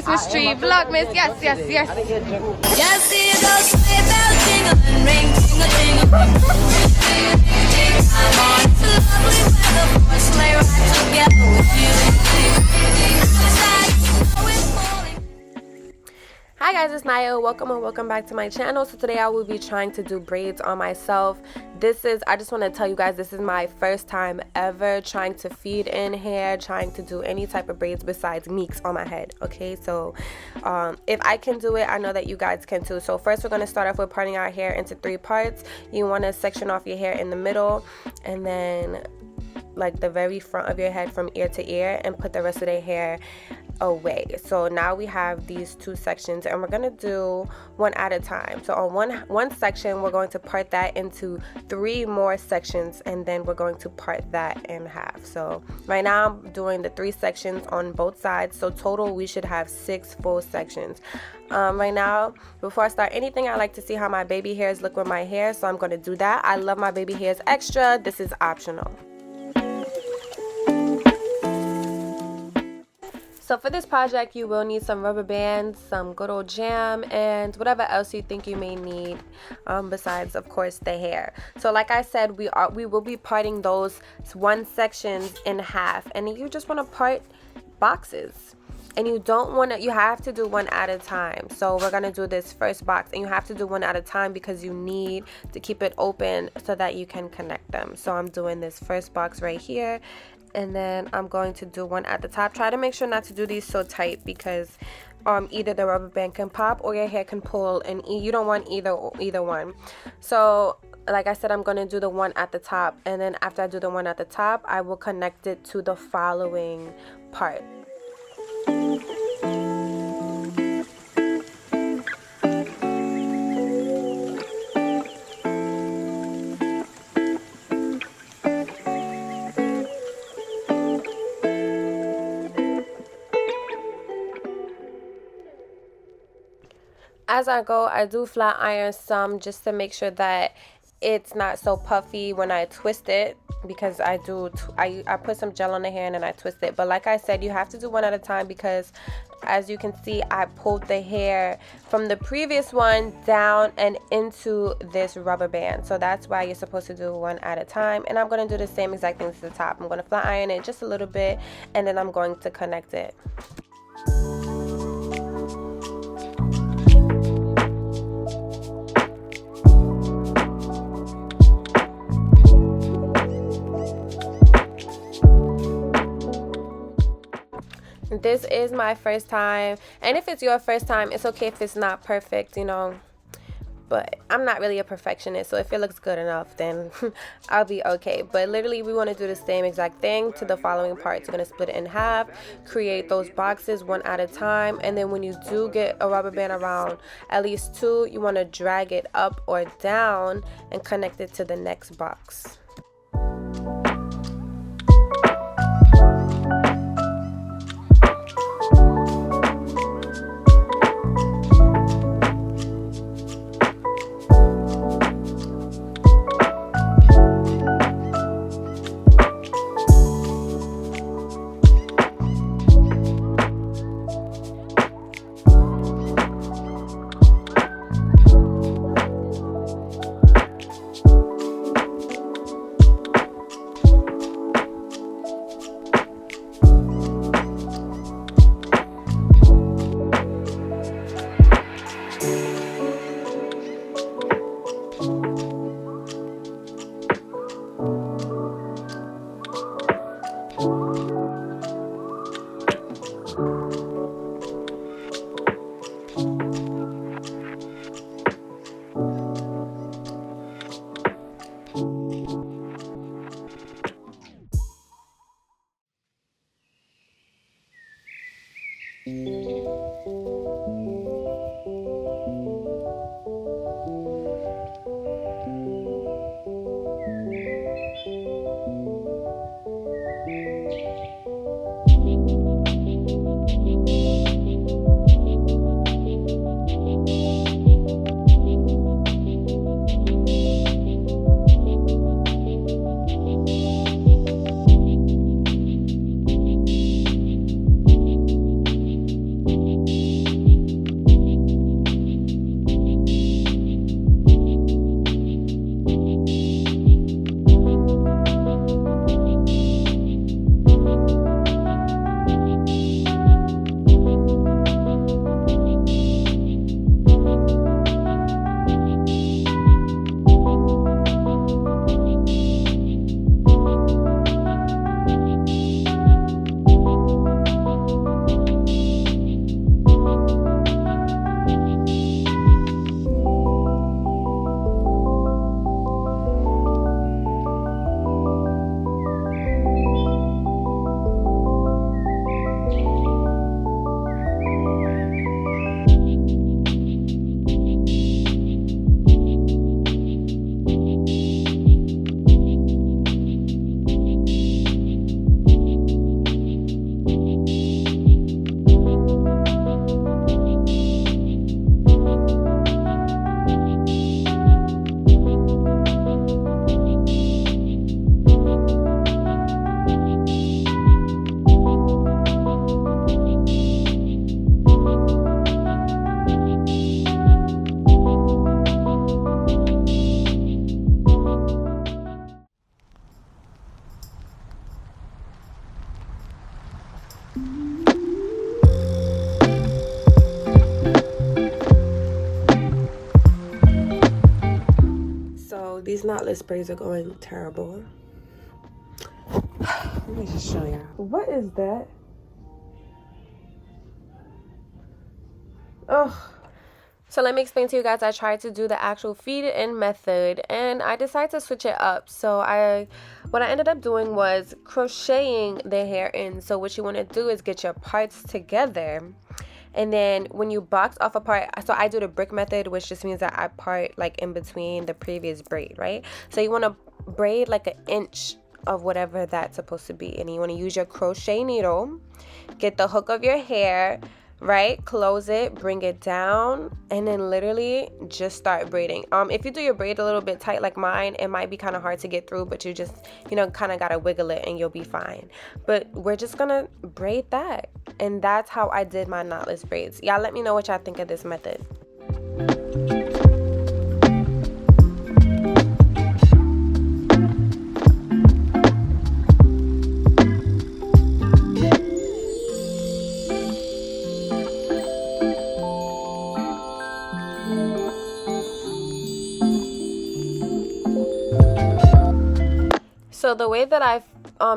Christmas tree. Vlogmas. Yes, yes, yes. Just see those sleigh bells jingling, ring, tingle, tingle. I'm on to lovely weather for a sleigh ride together with you. Hi guys, it's Naya. Welcome and welcome back to my channel. So today I will be trying to do braids on myself. I just want to tell you guys, this is my first time ever trying to feed in hair, trying to do any type of braids besides meeks on my head. Okay, so if I can do it, I know that you guys can too. So first we're going to start off with parting our hair into 3 parts. You want to section off your hair in the middle, and then like the very front of your head from ear to ear, and put the rest of the hair away. So now we have these 2 sections, and we're gonna do one at a time. So on one section, we're going to part that into 3 more sections, and then we're going to part that in half. So right now I'm doing the 3 sections on both sides, so total we should have 6 full sections. Right now, before I start anything, I like to see how my baby hairs look with my hair, so I'm going to do that. I love my baby hairs extra. This is optional. So for this project, you will need some rubber bands, some good old jam, and whatever else you think you may need, besides, of course, the hair. So like I said, we will be parting those 1 sections in half, and you just want to part boxes. And you have to do one at a time. So we're going to do this first box, and you have to do one at a time because you need to keep it open so that you can connect them. So I'm doing this first box right here, and then I'm going to do one at the top. Try to make sure not to do these so tight because either the rubber band can pop or your hair can pull, and you don't want either one. So like I said, I'm going to do the one at the top, and then after I do the one at the top, I will connect it to the following part. As I go, I do flat iron some just to make sure that it's not so puffy when I twist it, because I put some gel on the hair and then I twist it. But like I said, you have to do one at a time because as you can see, I pulled the hair from the previous one down and into this rubber band. So that's why you're supposed to do one at a time. And I'm going to do the same exact thing to the top. I'm going to flat iron it just a little bit, and then I'm going to connect it. This is my first time, and if it's your first time, it's okay if it's not perfect, you know, but I'm not really a perfectionist, so if it looks good enough, then I'll be okay. But literally, we want to do the same exact thing to the following parts. You're going to split it in half, create those boxes one at a time, and then when you do get a rubber band around at least 2, you want to drag it up or down and connect it to the next box. These knotless braids are going terrible. Let me just show you. What is that? Ugh. So let me explain to you guys. I tried to do the actual feed it in method and I decided to switch it up. So what I ended up doing was crocheting the hair in. So what you want to do is get your parts together, and then when you box off a part, so I do the brick method, which just means that I part like in between the previous braid, right? So you want to braid like 1 inch of whatever that's supposed to be, and you want to use your crochet needle, get the hook of your hair, right, close it, bring it down, and then literally just start braiding. If you do your braid a little bit tight like mine, it might be kind of hard to get through, but you just, you know, kind of gotta wiggle it and you'll be fine. But we're just gonna braid that, and that's how I did my knotless braids. Y'all let me know what y'all think of this method. So the way that I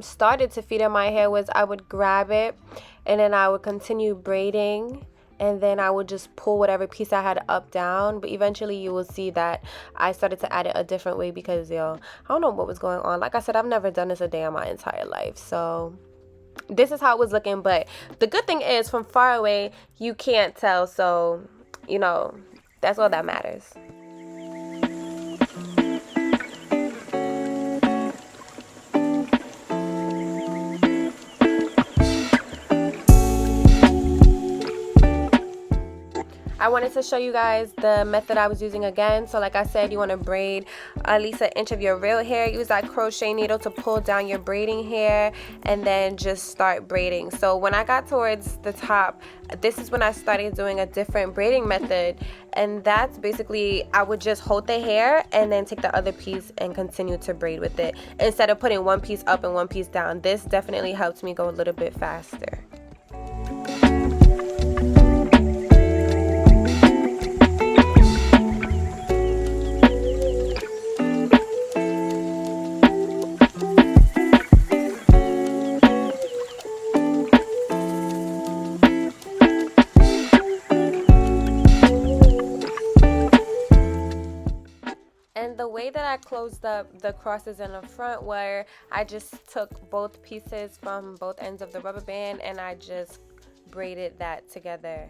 started to feed in my hair was I would grab it and then I would continue braiding, and then I would just pull whatever piece I had up down. But eventually you will see that I started to add it a different way because, I don't know what was going on. Like I said, I've never done this a day in my entire life. So this is how it was looking. But the good thing is from far away, you can't tell. So, that's all that matters. I wanted to show you guys the method I was using again. So like I said, you want to braid at least 1 inch of your real hair. Use that crochet needle to pull down your braiding hair and then just start braiding. So when I got towards the top, this is when I started doing a different braiding method, and that's basically I would just hold the hair and then take the other piece and continue to braid with it instead of putting one piece up and one piece down. This definitely helped me go a little bit faster. The way that I closed up the crosses in the front, where I just took both pieces from both ends of the rubber band and I just braided that together.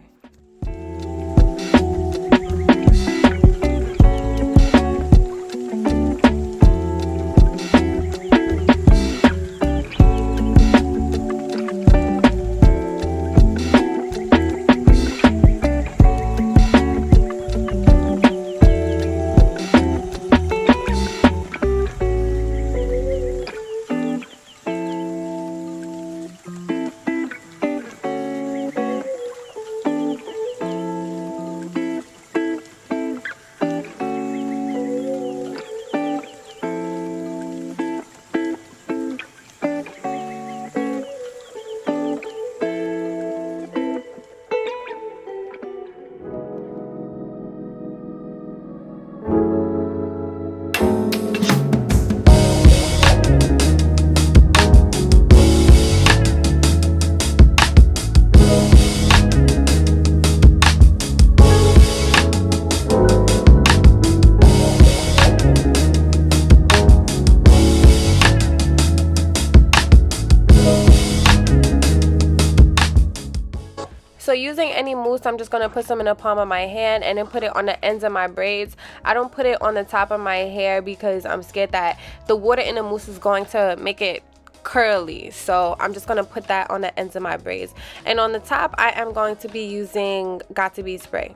So using any mousse, I'm just going to put some in the palm of my hand and then put it on the ends of my braids. I don't put it on the top of my hair because I'm scared that the water in the mousse is going to make it curly. So I'm just going to put that on the ends of my braids. And on the top, I am going to be using Got To Be spray.